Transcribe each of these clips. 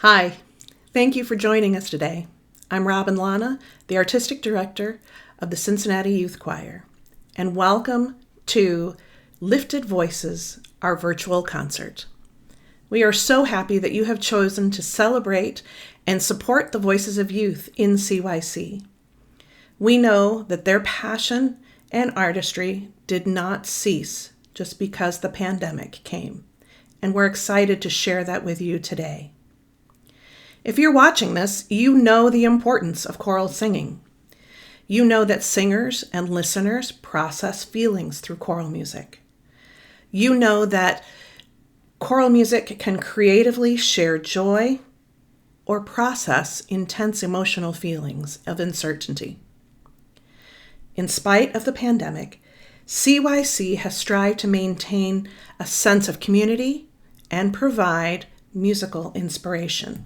Hi, thank you for joining us today. I'm Robin Lana, the Artistic Director of the Cincinnati Youth Choir, and welcome to Lifted Voices, our virtual concert. We are so happy that you have chosen to celebrate and support the voices of youth in CYC. We know that their passion and artistry did not cease just because the pandemic came, and we're excited to share that with you today. If you're watching this, you know the importance of choral singing. You know that singers and listeners process feelings through choral music. You know that choral music can creatively share joy or process intense emotional feelings of uncertainty. In spite of the pandemic, CYC has strived to maintain a sense of community and provide musical inspiration.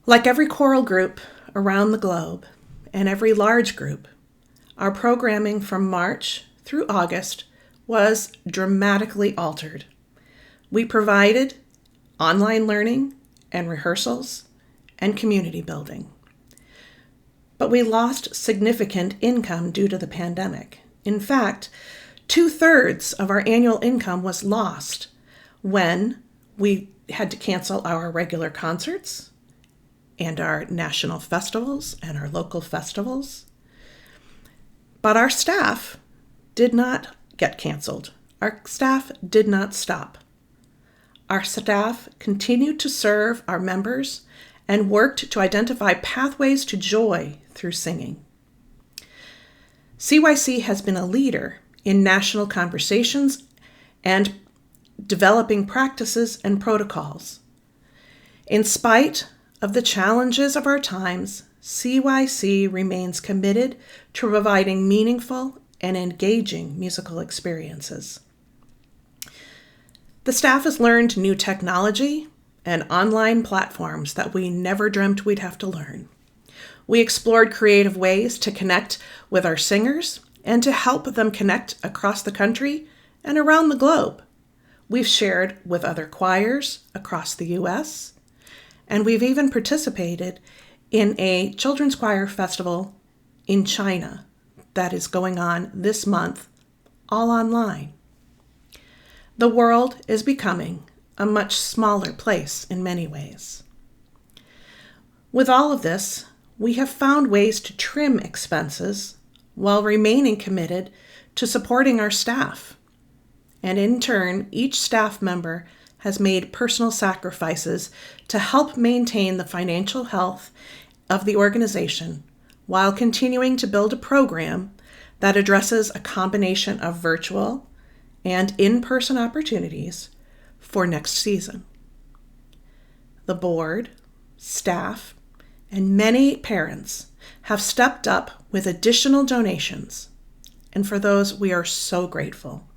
Like every choral group around the globe and every large group, our programming from March through August was dramatically altered. We provided online learning and rehearsals and community building. But we lost significant income due to the pandemic. In fact, 2/3 of our annual income was lost when we had to cancel our regular concerts and our national festivals and our local festivals. But our staff did not get canceled. Our staff did not stop. Our staff continued to serve our members and worked to identify pathways to joy through singing. CYC has been a leader in national conversations and developing practices and protocols. In spite of the challenges of our times, CYC remains committed to providing meaningful and engaging musical experiences. The staff has learned new technology and online platforms that we never dreamt we'd have to learn. We explored creative ways to connect with our singers and to help them connect across the country and around the globe. We've shared with other choirs across the U.S., and we've even participated in a children's choir festival in China that is going on this month, all online. The world is becoming a much smaller place in many ways. With all of this, we have found ways to trim expenses while remaining committed to supporting our staff. And in turn, each staff member has made personal sacrifices to help maintain the financial health of the organization while continuing to build a program that addresses a combination of virtual and in-person opportunities for next season. The board, staff, and many parents have stepped up with additional donations, and for those we are so grateful.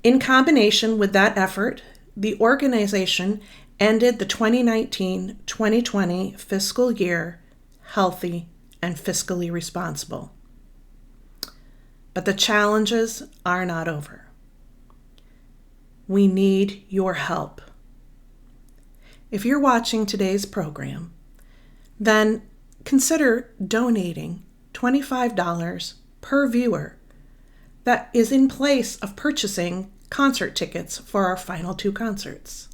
In combination with that effort, the organization ended the 2019-2020 fiscal year healthy and fiscally responsible. But the challenges are not over. We need your help. If you're watching today's program, then consider donating $25 per viewer. That is in place of purchasing concert tickets for our final 2 concerts.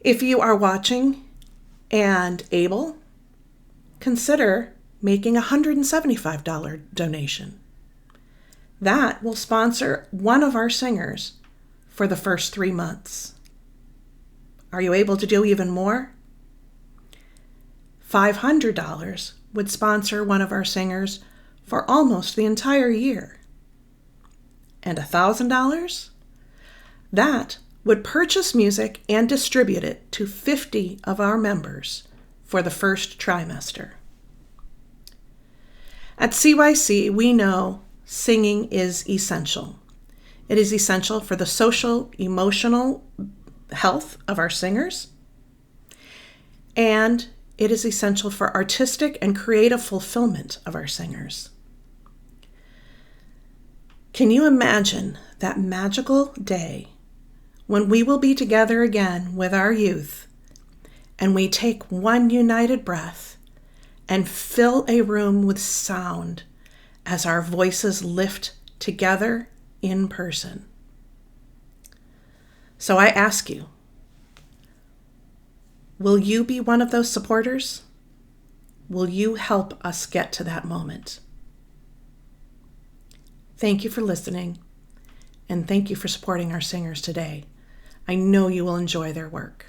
If you are watching and able, consider making a $175 donation. That will sponsor one of our singers for the first 3 months. Are you able to do even more? $500 would sponsor one of our singers for almost the entire year. And $1,000? That would purchase music and distribute it to 50 of our members for the first trimester. At CYC, we know singing is essential. It is essential for the social, emotional health of our singers, and it is essential for artistic and creative fulfillment of our singers. Can you imagine that magical day when we will be together again with our youth, and we take one united breath and fill a room with sound as our voices lift together in person. So I ask you, will you be one of those supporters? Will you help us get to that moment? Thank you for listening, and thank you for supporting our singers today. I know you will enjoy their work.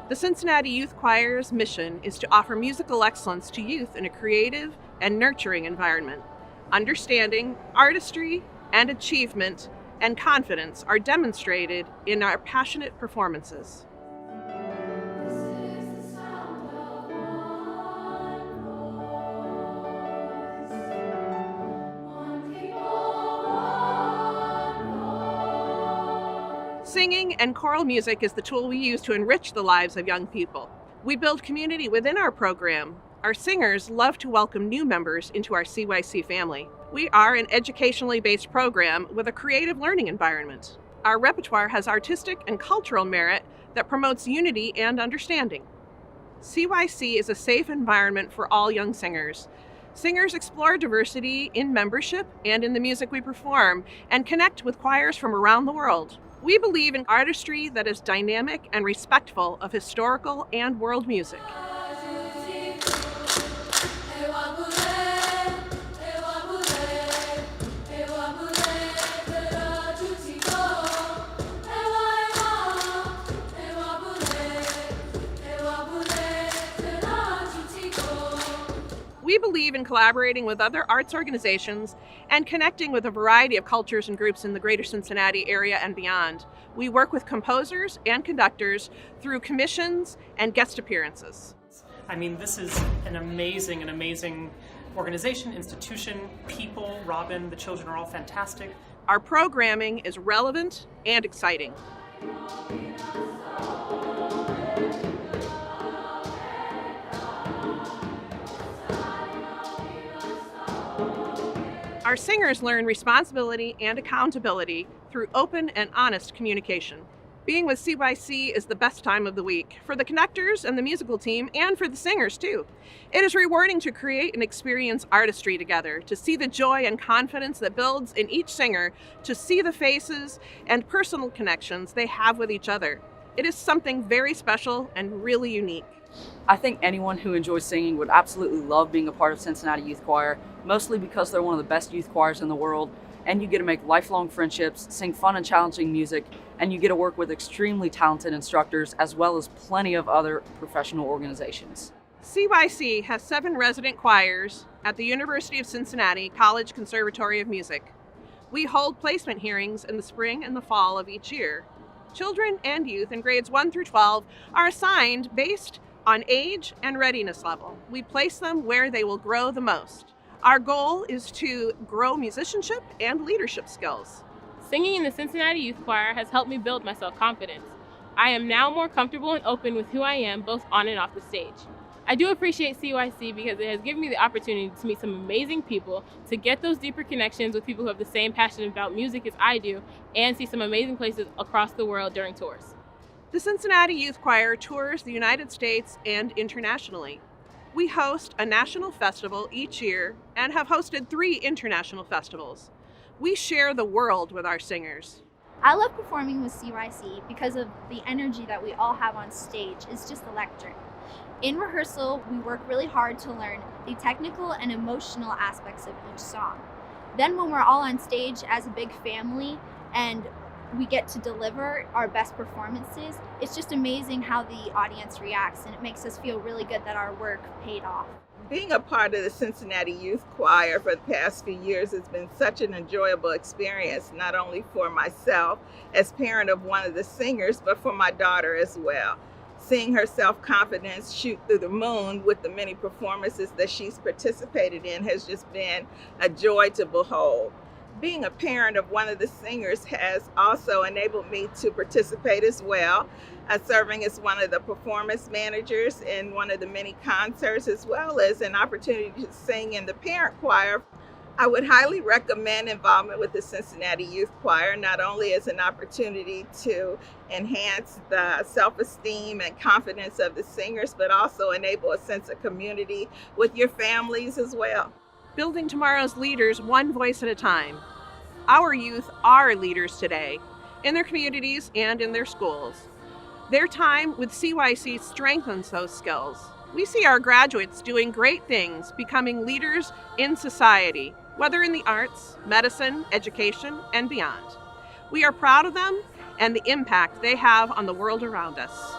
The Cincinnati Youth Choir's mission is to offer musical excellence to youth in a creative and nurturing environment. Understanding, artistry, and achievement and confidence are demonstrated in our passionate performances. Singing and choral music is the tool we use to enrich the lives of young people. We build community within our program. Our singers love to welcome new members into our CYC family. We are an educationally based program with a creative learning environment. Our repertoire has artistic and cultural merit that promotes unity and understanding. CYC is a safe environment for all young singers. Singers explore diversity in membership and in the music we perform and connect with choirs from around the world. We believe in artistry that is dynamic and respectful of historical and world music. We believe in collaborating with other arts organizations and connecting with a variety of cultures and groups in the greater Cincinnati area and beyond. We work with composers and conductors through commissions and guest appearances. I mean, this is an amazing organization, institution, people. Robin, the children are all fantastic. Our programming is relevant and exciting. Our singers learn responsibility and accountability through open and honest communication. Being with CYC is the best time of the week for the conductors and the musical team, and for the singers too. It is rewarding to create and experience artistry together, to see the joy and confidence that builds in each singer, to see the faces and personal connections they have with each other. It is something very special and really unique. I think anyone who enjoys singing would absolutely love being a part of Cincinnati Youth Choir, mostly because they're one of the best youth choirs in the world, and you get to make lifelong friendships, sing fun and challenging music, and you get to work with extremely talented instructors as well as plenty of other professional organizations. CYC has 7 resident choirs at the University of Cincinnati College Conservatory of Music. We hold placement hearings in the spring and the fall of each year. Children and youth in grades 1 through 12 are assigned based on age and readiness level. We place them where they will grow the most. Our goal is to grow musicianship and leadership skills. Singing in the Cincinnati Youth Choir has helped me build my self-confidence. I am now more comfortable and open with who I am, both on and off the stage. I do appreciate CYC because it has given me the opportunity to meet some amazing people, to get those deeper connections with people who have the same passion about music as I do, and see some amazing places across the world during tours. The Cincinnati Youth Choir tours the United States and internationally. We host a national festival each year and have hosted 3 international festivals. We share the world with our singers. I love performing with CYC because of the energy that we all have on stage. It's just electric. In rehearsal, we work really hard to learn the technical and emotional aspects of each song. Then when we're all on stage as a big family and we get to deliver our best performances, it's just amazing how the audience reacts, and it makes us feel really good that our work paid off. Being a part of the Cincinnati Youth Choir for the past few years has been such an enjoyable experience, not only for myself as parent of one of the singers, but for my daughter as well. Seeing her self-confidence shoot through the moon with the many performances that she's participated in has just been a joy to behold. Being a parent of one of the singers has also enabled me to participate as well, serving as one of the performance managers in one of the many concerts, as well as an opportunity to sing in the parent choir. I would highly recommend involvement with the Cincinnati Youth Choir, not only as an opportunity to enhance the self-esteem and confidence of the singers, but also enable a sense of community with your families as well. Building tomorrow's leaders one voice at a time. Our youth are leaders today, in their communities and in their schools. Their time with CYC strengthens those skills. We see our graduates doing great things, becoming leaders in society, whether in the arts, medicine, education, and beyond. We are proud of them and the impact they have on the world around us.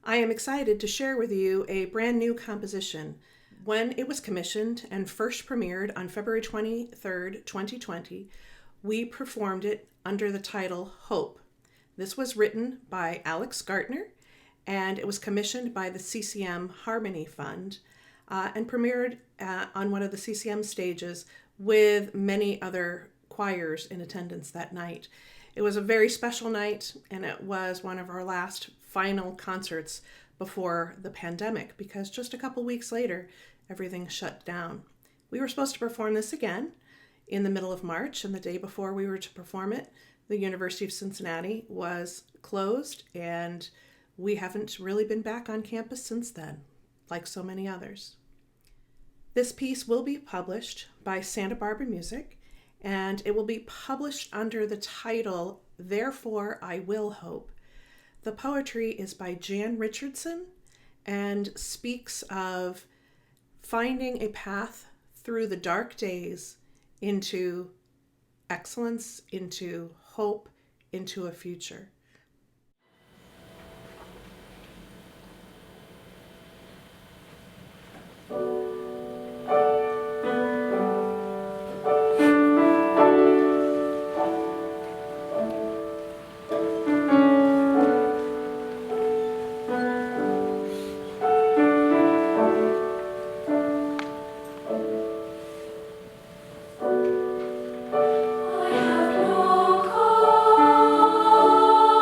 I am excited to share with you a brand new composition. When it was commissioned and first premiered on February 23rd, 2020, we performed it under the title Hope. This was written by Alex Gartner, and it was commissioned by the CCM Harmony Fund and premiered on one of the CCM stages with many other choirs in attendance that night. It was a very special night, and it was one of our last final concerts before the pandemic, because just a couple weeks later, everything shut down. We were supposed to perform this again in the middle of March, and the day before we were to perform it, the University of Cincinnati was closed, and we haven't really been back on campus since then, like so many others. This piece will be published by Santa Barbara Music, and it will be published under the title, Therefore I Will Hope. The poetry is by Jan Richardson and speaks of finding a path through the dark days into excellence, into hope, into a future. I have no cause.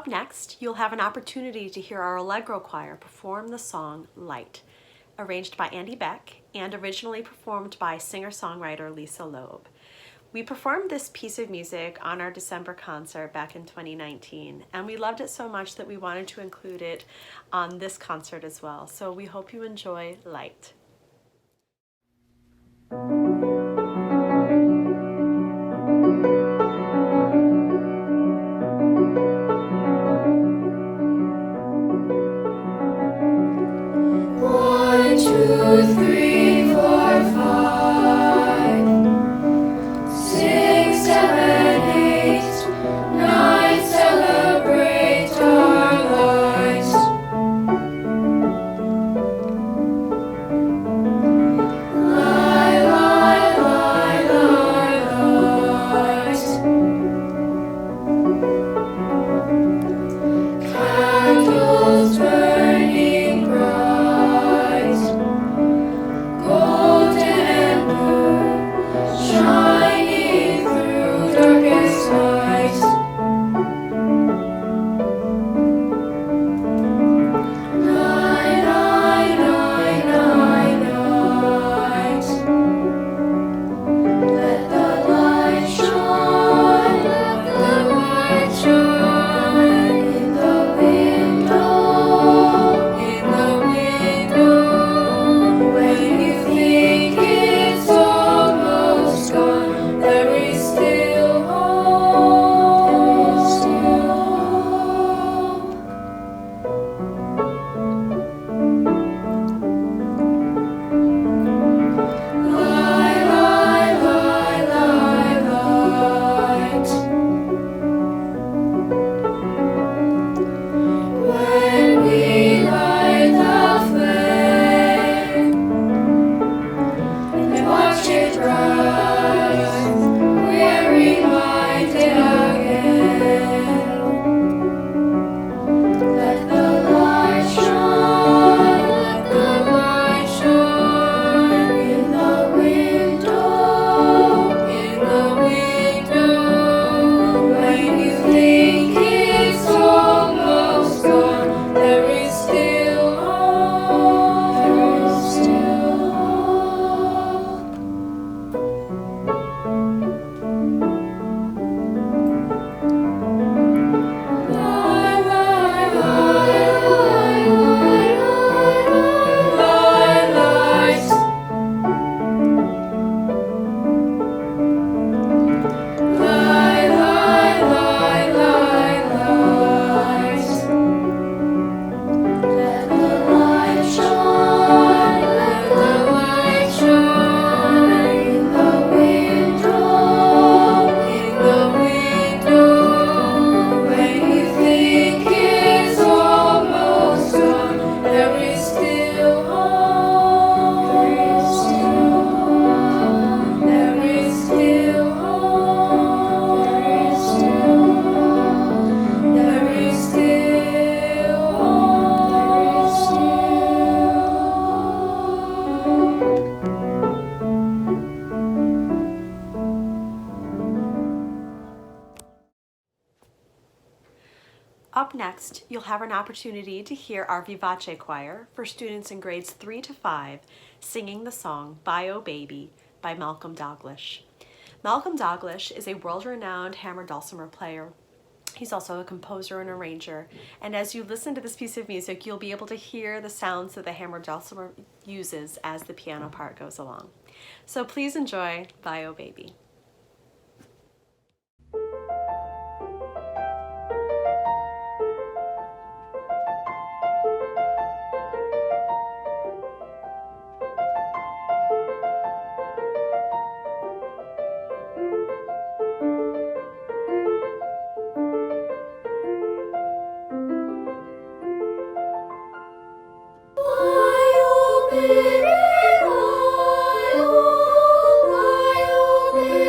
Up next, you'll have an opportunity to hear our Allegro Choir perform the song Light, arranged by Andy Beck and originally performed by singer-songwriter Lisa Loeb. We performed this piece of music on our December concert back in 2019, and we loved it so much that we wanted to include it on this concert as well. So we hope you enjoy Light. One, two, three, four, five, 6, 7, 8, 9. Celebrate our lives. Lie, lie, lie, lie, lies. Candles burning bright, golden and blue, shining through darkest night. Night, night, night, night, night. Let the light shine, let the light shine in the window, in the window. When you think it's almost gone, there is still hope. There is still hope. Lie, lie, lie, lie, light. When we light the flame and watch it rise, we're reminded again. Let the light shine, let the light shine in the window, in the window. When you think it's almost gone, there is still hope. There is still hope. Lie, lie, lie, lie, lie, lie, lies. Lie, lie, lie, lie, lies. Let the light shine, let the light shine in the window, in the window. When you think it's almost gone, there is still hope. There is still hope. There is still hope. There is still hope. There is still hope. There is still hope. Up next, you'll have an opportunity to hear our Vivace Choir for students in grades 3 to 5 singing the song Bio Baby by Malcolm Dalglish. Malcolm Dalglish is a world-renowned hammered dulcimer player. He's also a composer and arranger, and as you listen to this piece of music, you'll be able to hear the sounds that the hammered dulcimer uses as the piano part goes along. So please enjoy Bio Baby. Lie, oh baby, lie, oh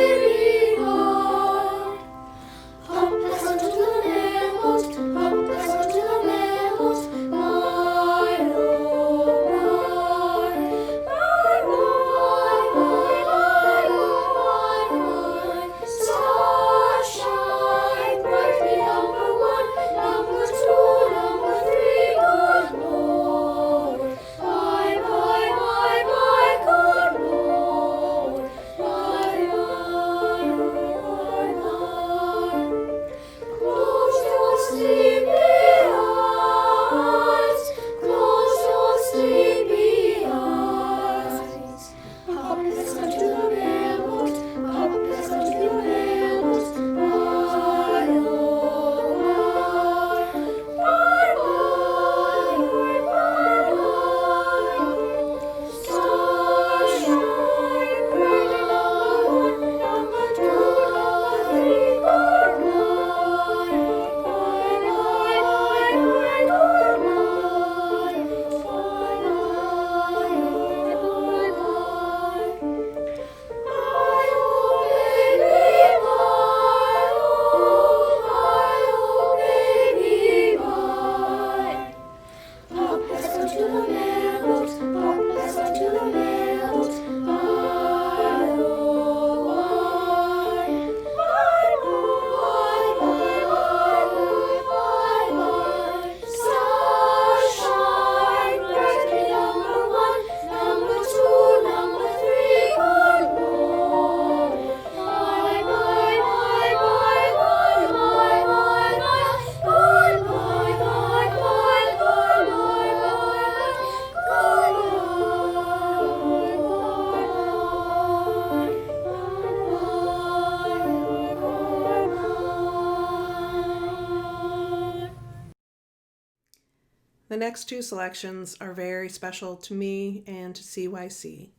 The next two selections are very special to me and to CYC.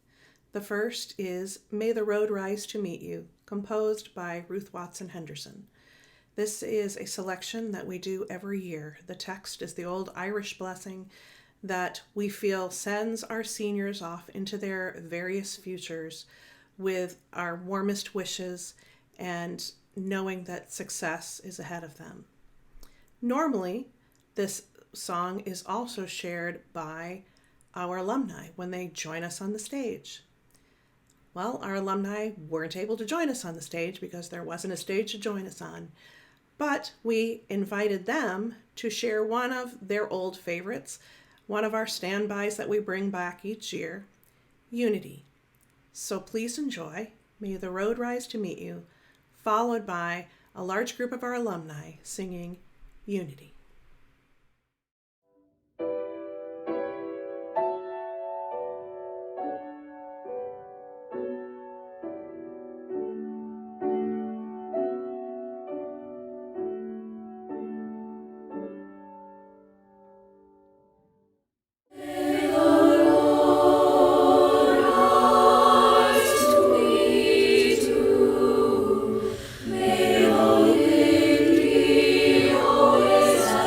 The first is May the Road Rise to Meet You, composed by Ruth Watson Henderson. This is a selection that we do every year. The text is the old Irish blessing that we feel sends our seniors off into their various futures with our warmest wishes and knowing that success is ahead of them. Normally, this song is also shared by our alumni when they join us on the stage. Well, our alumni weren't able to join us on the stage because there wasn't a stage to join us on, but we invited them to share one of their old favorites, one of our standbys that we bring back each year, Unity. So please enjoy May the Road Rise to Meet You, followed by a large group of our alumni singing Unity. May the victory always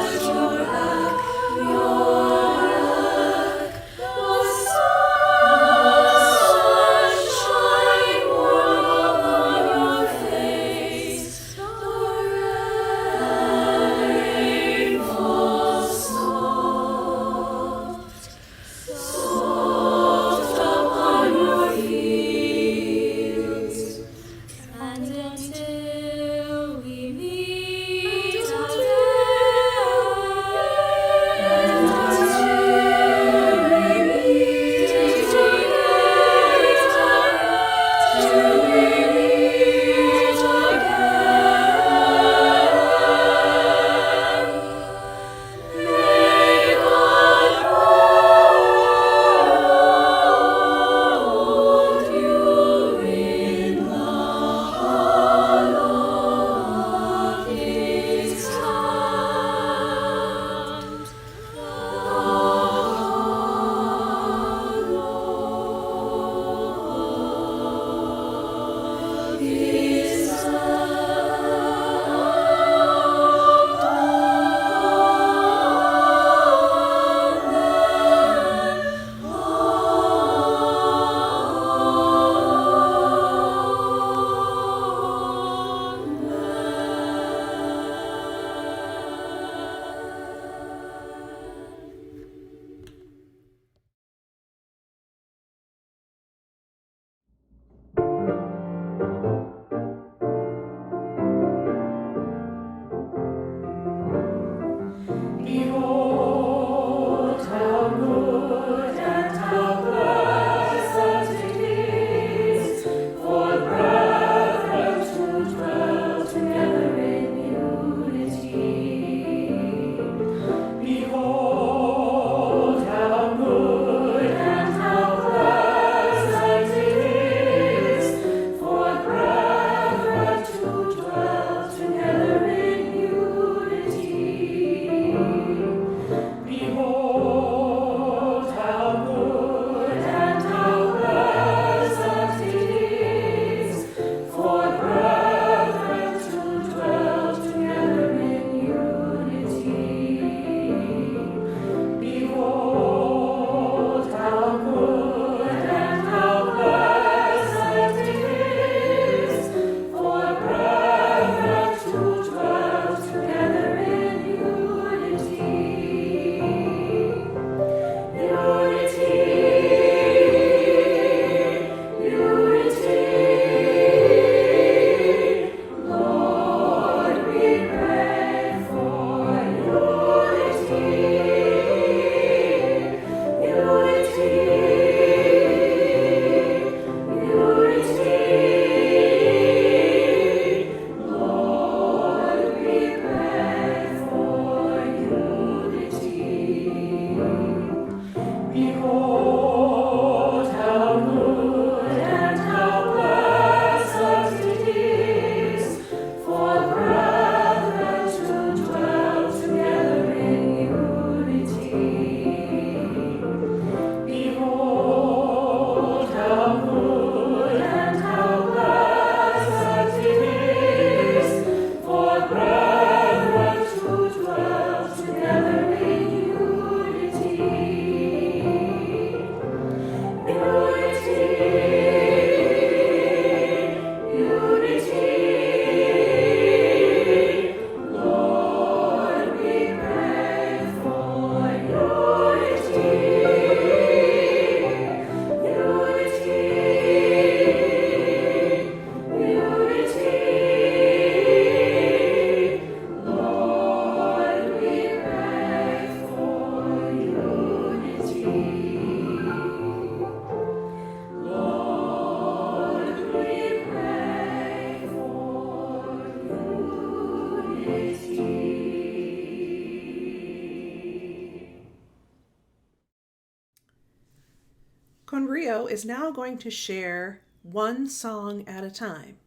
Conrio is now going to share one song at a time.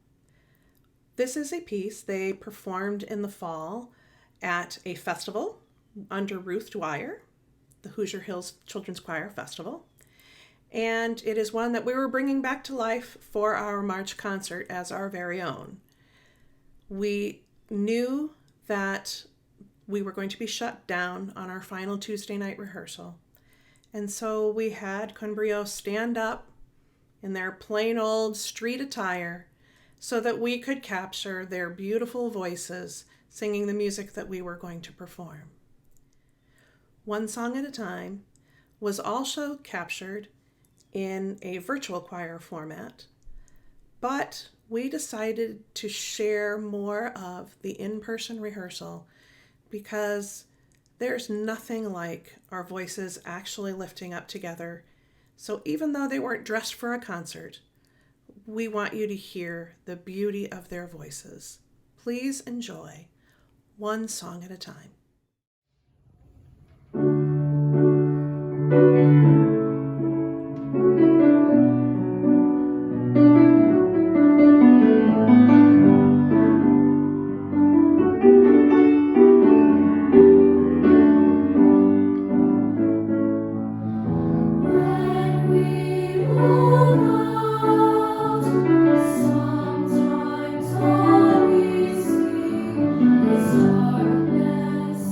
This is a piece they performed in the fall at a festival under Ruth Dwyer, the Hoosier Hills Children's Choir Festival. And it is one that we were bringing back to life for our March concert as our very own. We knew that we were going to be shut down on our final Tuesday night rehearsal. And so we had Conbrio stand up in their plain old street attire so that we could capture their beautiful voices singing the music that we were going to perform. One Song at a Time was also captured in a virtual choir format, but we decided to share more of the in-person rehearsal because there's nothing like our voices actually lifting up together. So even though they weren't dressed for a concert, we want you to hear the beauty of their voices. Please enjoy One Song at a Time. Sometimes all we see is darkness.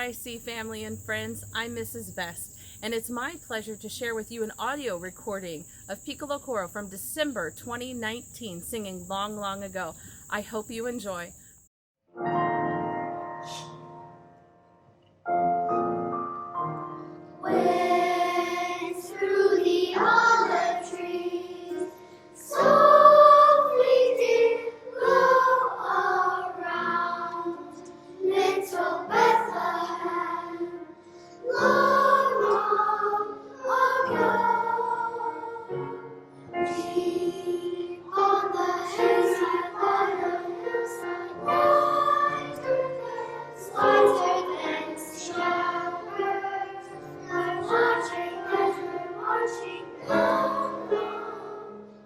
CYC family and friends, I'm Mrs. Best, and it's my pleasure to share with you an audio recording of Piccolo Coro from December 2019, singing Long, Long Ago. I hope you enjoy. Went through the olive trees, softly did blow around little Bethlehem, long, long ago. Deep on the hillside, lighter than showers, we're watching as we're marching long,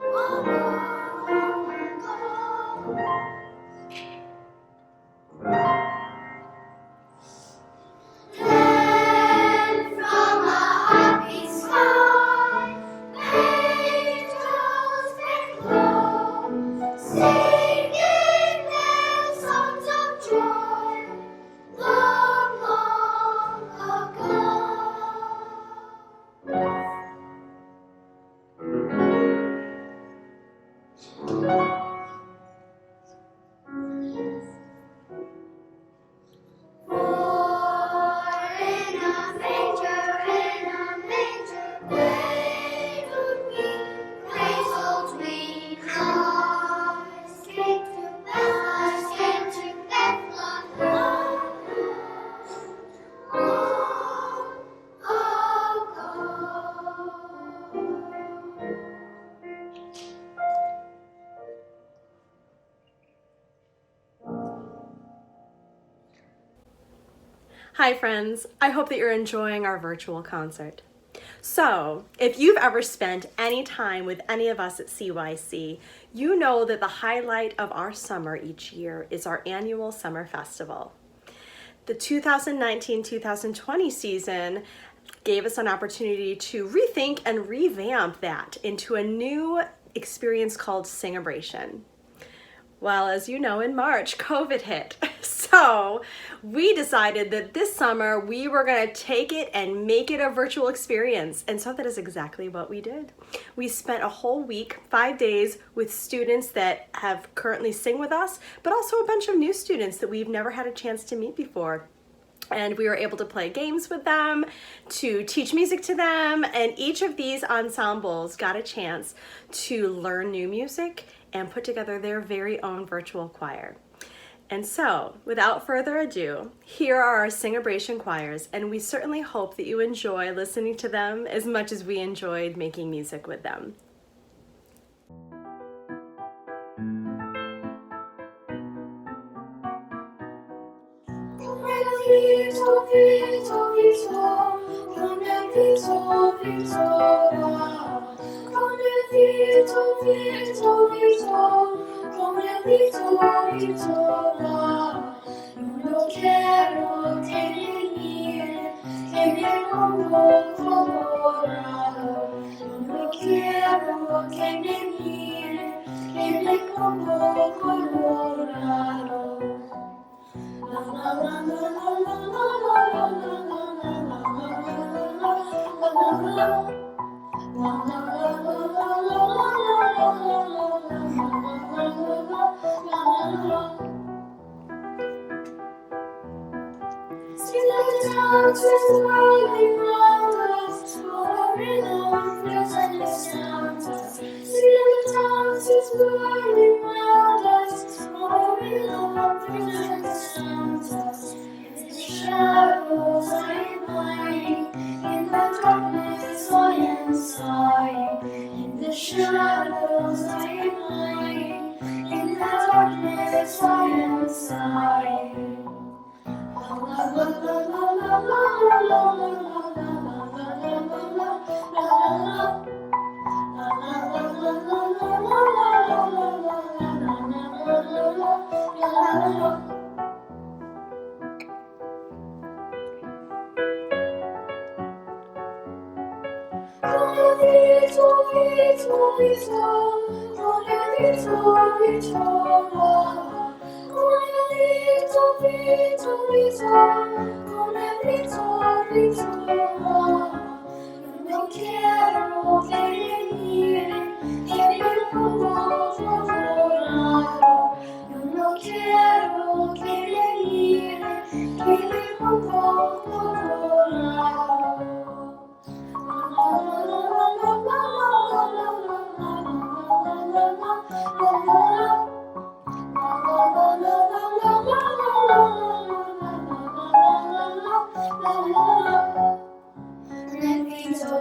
long, long ago. Then from a happy sky, angels came low, singing their songs of joy, long, long ago. For in a manger, cradled we, Christ came to Bethlehem, long, long ago. Hi friends, I hope that you're enjoying our virtual concert. So, if you've ever spent any time with any of us at CYC, you know that the highlight of our summer each year is our annual summer festival. The 2019-2020 season gave us an opportunity to rethink and revamp that into a new experience called Singabration. Well, as you know, in March, COVID hit. So we decided that this summer we were going to take it and make it a virtual experience. And so that is exactly what we did. We spent a whole week, 5 days, with students that have currently sing with us, but also a bunch of new students that we've never had a chance to meet before. And we were able to play games with them, to teach music to them, and each of these ensembles got a chance to learn new music and put together their very own virtual choir. And so, without further ado, here are our Singabration choirs, and we certainly hope that you enjoy listening to them as much as we enjoyed making music with them. no quiero que me miren, que me pongo colorado. Yo no quiero que me miren, que me pongo colorado. Repito.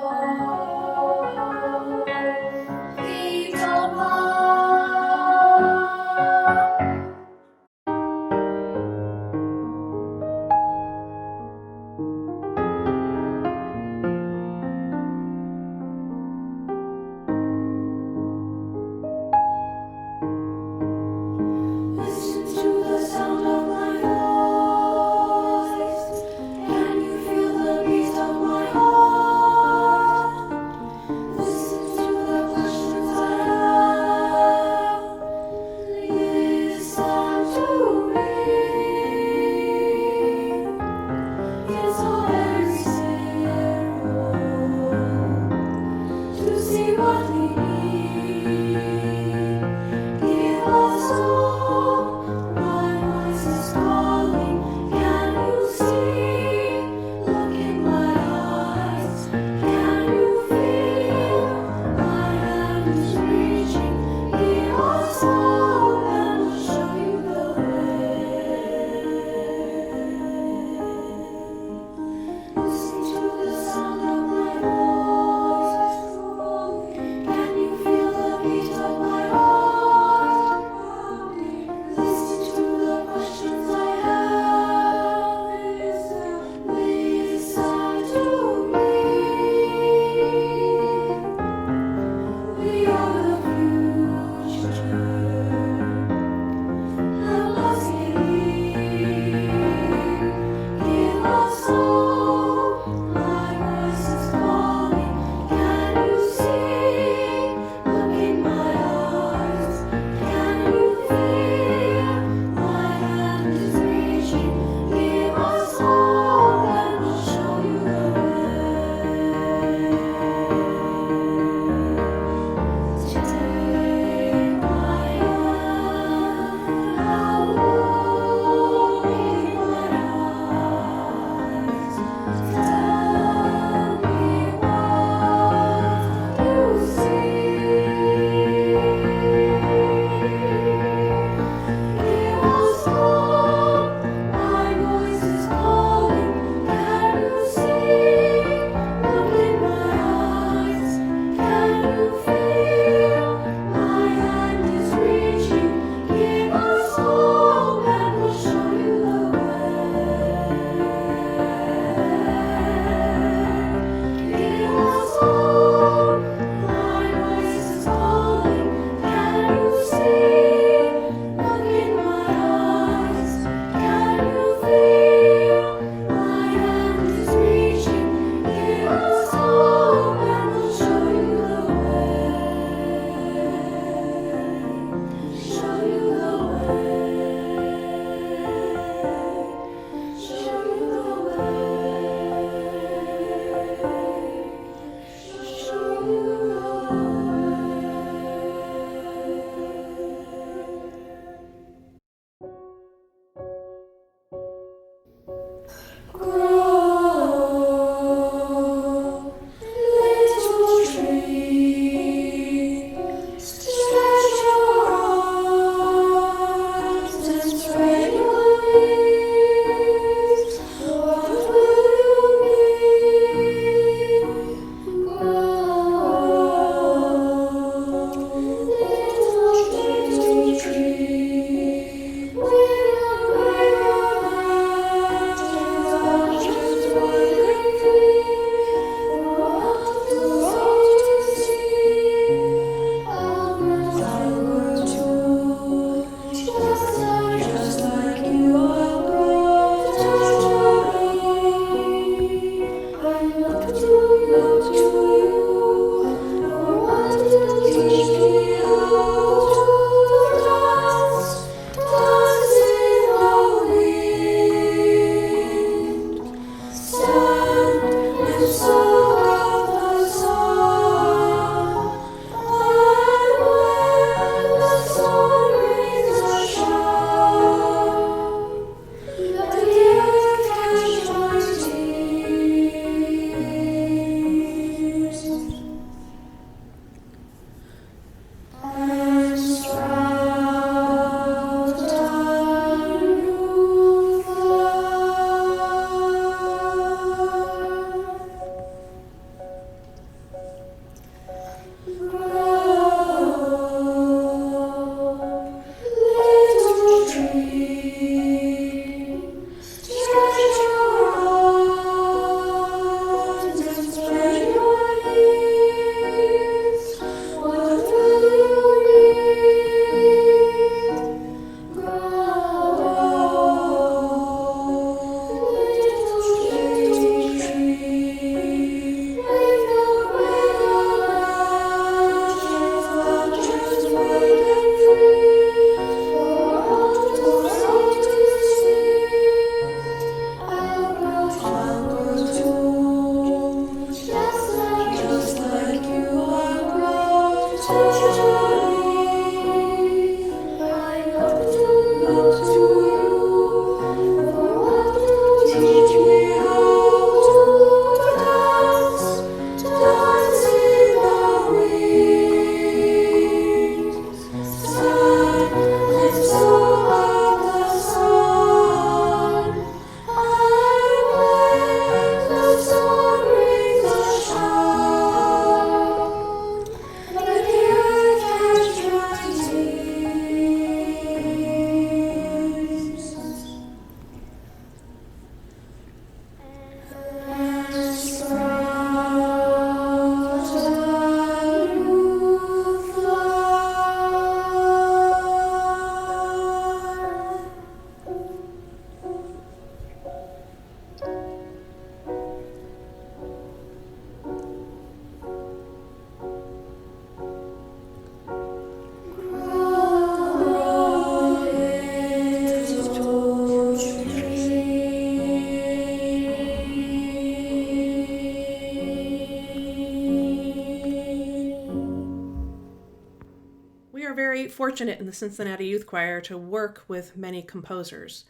Fortunate in the Cincinnati Youth Choir to work with many composers.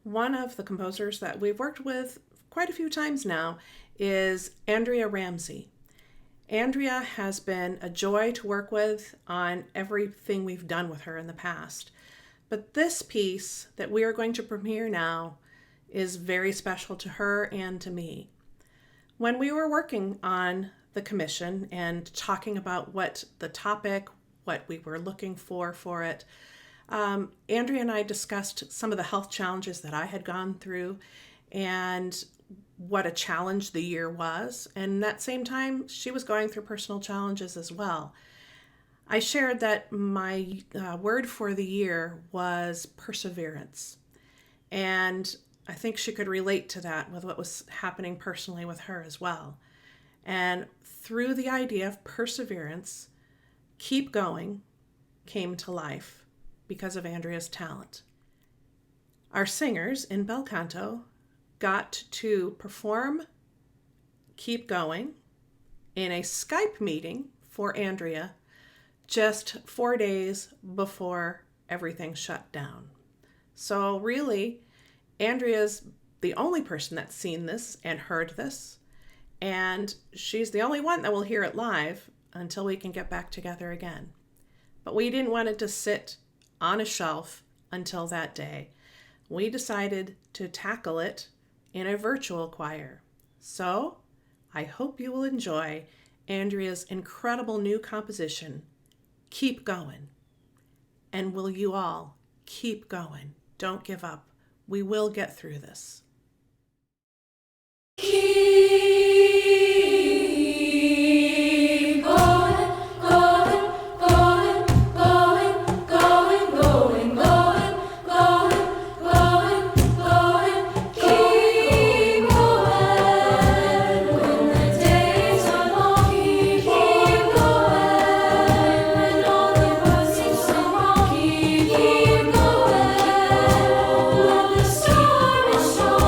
One of the composers that we've worked with quite a few times now is Andrea Ramsey. Andrea has been a joy to work with on everything we've done with her in the past. But this piece that we are going to premiere now is very special to her and to me. When we were working on the commission and talking about what the topic, what we were looking for it, Andrea and I discussed some of the health challenges that I had gone through and what a challenge the year was. And at that same time, she was going through personal challenges as well. I shared that my word for the year was perseverance. And I think she could relate to that with what was happening personally with her as well. And through the idea of perseverance, Keep Going came to life because of Andrea's talent. Our singers in bel canto got to perform Keep Going in a Skype meeting for Andrea just 4 days before everything shut down. So really, Andrea's the only person that's seen this and heard this, and she's the only one that will hear it live until we can get back together again. But we didn't want it to sit on a shelf until that day. We decided to tackle it in a virtual choir. So I hope you will enjoy Andrea's incredible new composition, Keep Going. And will you all keep going? Don't give up. We will get through this. Keep going, when the storm is strong.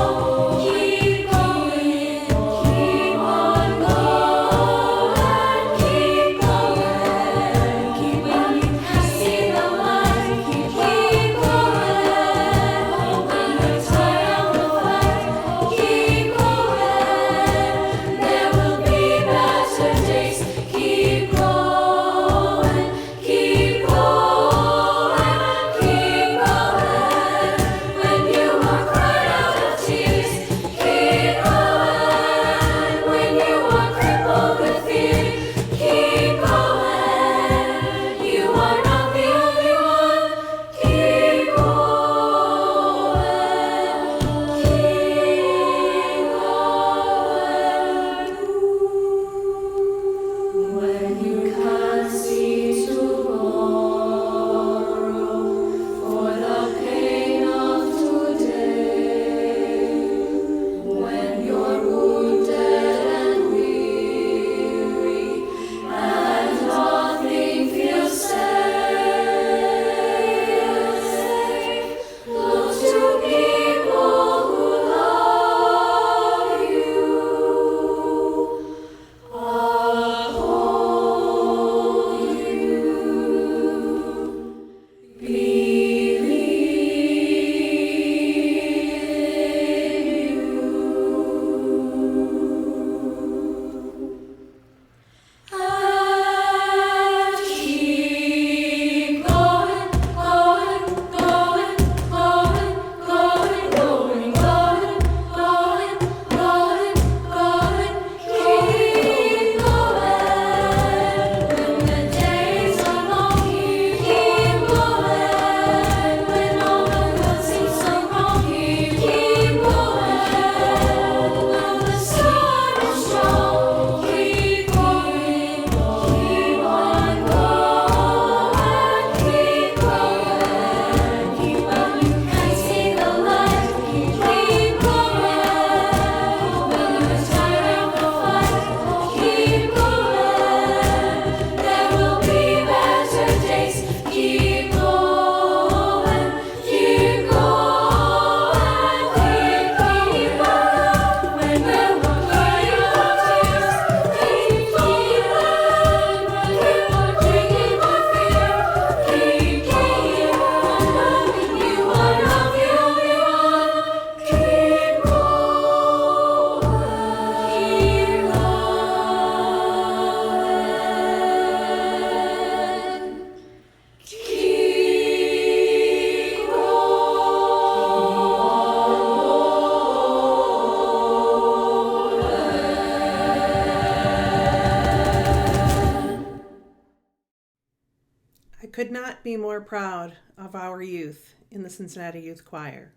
I could not be more proud of our youth in the Cincinnati Youth Choir.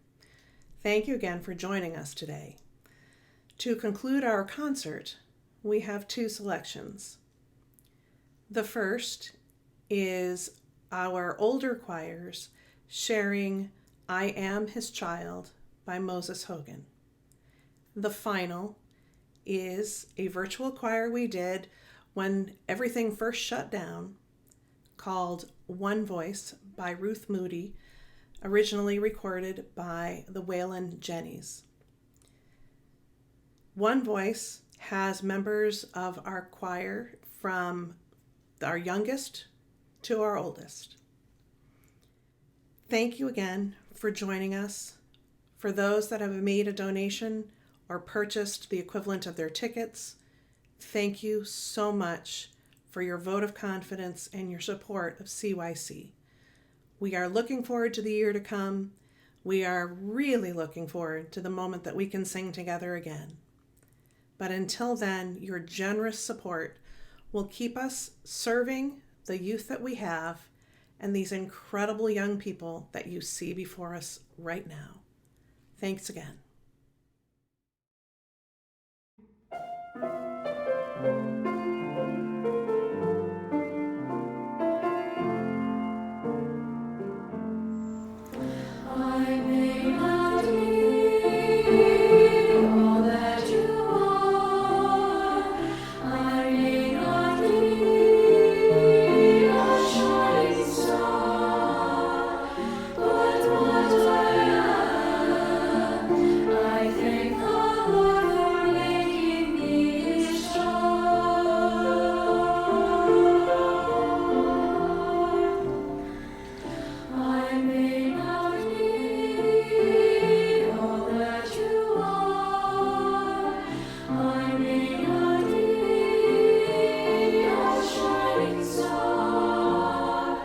Thank you again for joining us today. To conclude our concert, we have two selections. The first is our older choirs sharing I Am His Child by Moses Hogan. The final is a virtual choir we did when everything first shut down, called One Voice by Ruth Moody, originally recorded by the Whalen Jennies. One Voice has members of our choir from our youngest to our oldest. Thank you again for joining us. For those that have made a donation or purchased the equivalent of their tickets, thank you so much for your vote of confidence and your support of CYC. We are looking forward to the year to come. We are really looking forward to the moment that we can sing together again. But until then, your generous support will keep us serving the youth that we have and these incredible young people that you see before us right now. Thanks again. I may not be all that you are. I may not be a shining star, but what I am, I thank the Lord for making me His child. I may not be all that you are. I may not be a shining star,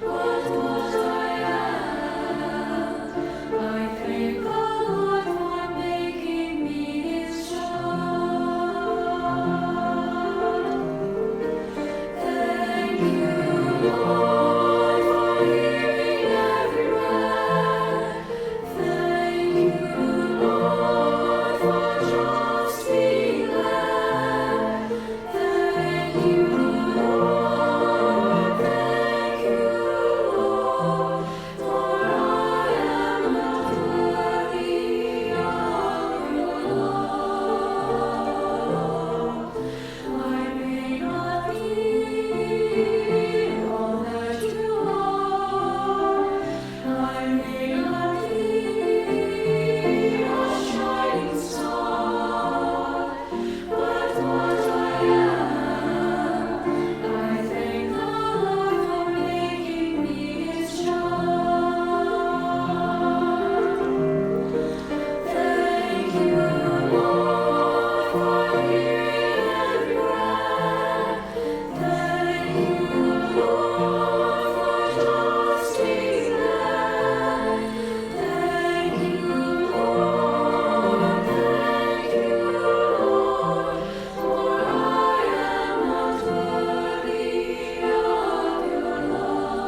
but what I am, I thank the Lord for making me His child. Thank you, Lord, for hearing every prayer. Thank you, Lord, for just being there. Thank you, Lord. Thank you, Lord, for I am not worthy of your love. I may not be all that you are. I may not be a shining star, but what I am, I thank the Lord for making me His child. Thank you, Lord, for hearing every prayer. Thank you, Lord, for just being there. Thank you, Lord. Thank you, Lord, for I am not worthy of your love.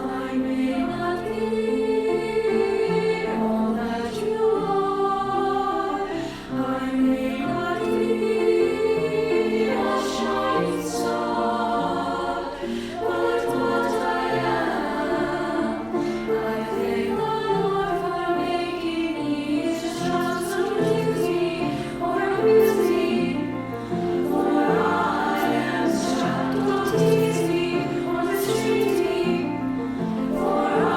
I may not be all that you are. I may not be a shining star, but what I am, I thank the Lord for making me His child. So use me or abuse me, for I am His child. Don't tease me or mistreat me, for I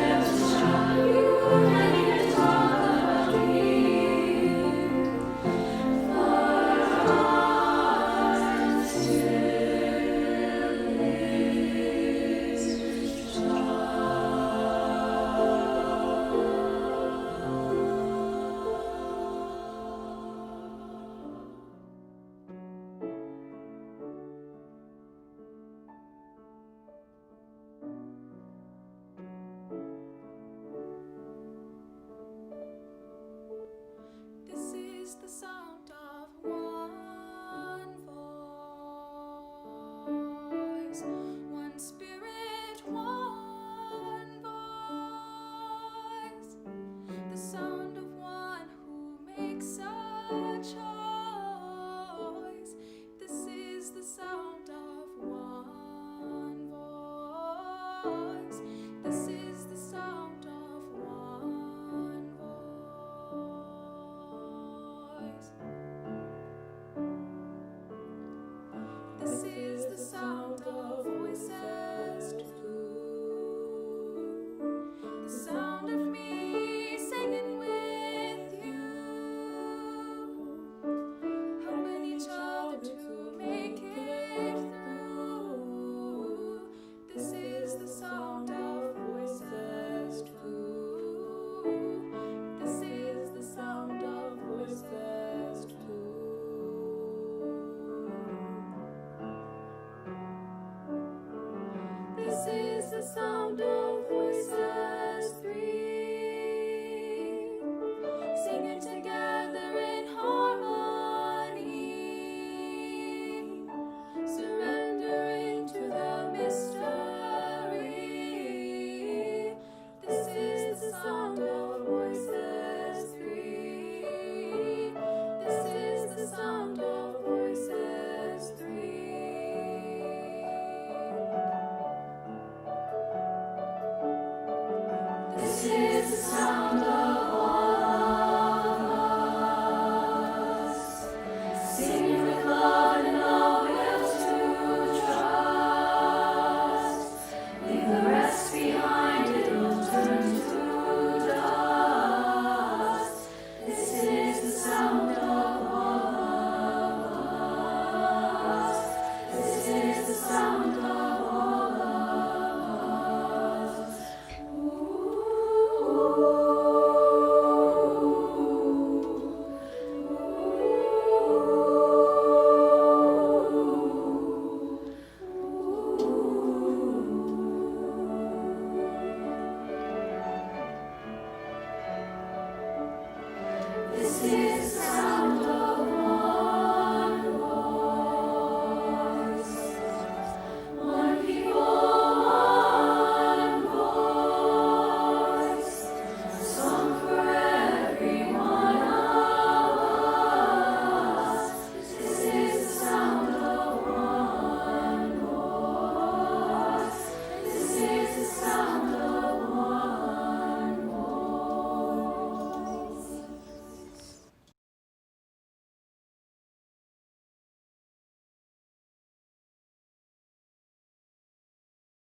am His child. You can even talk about me, for I am still His This is the sound of one voice. This is the sound of voices three, singing together in harmony, surrendering to the mystery. This is the sound of voices three. This is the sound of voices three. This is the sound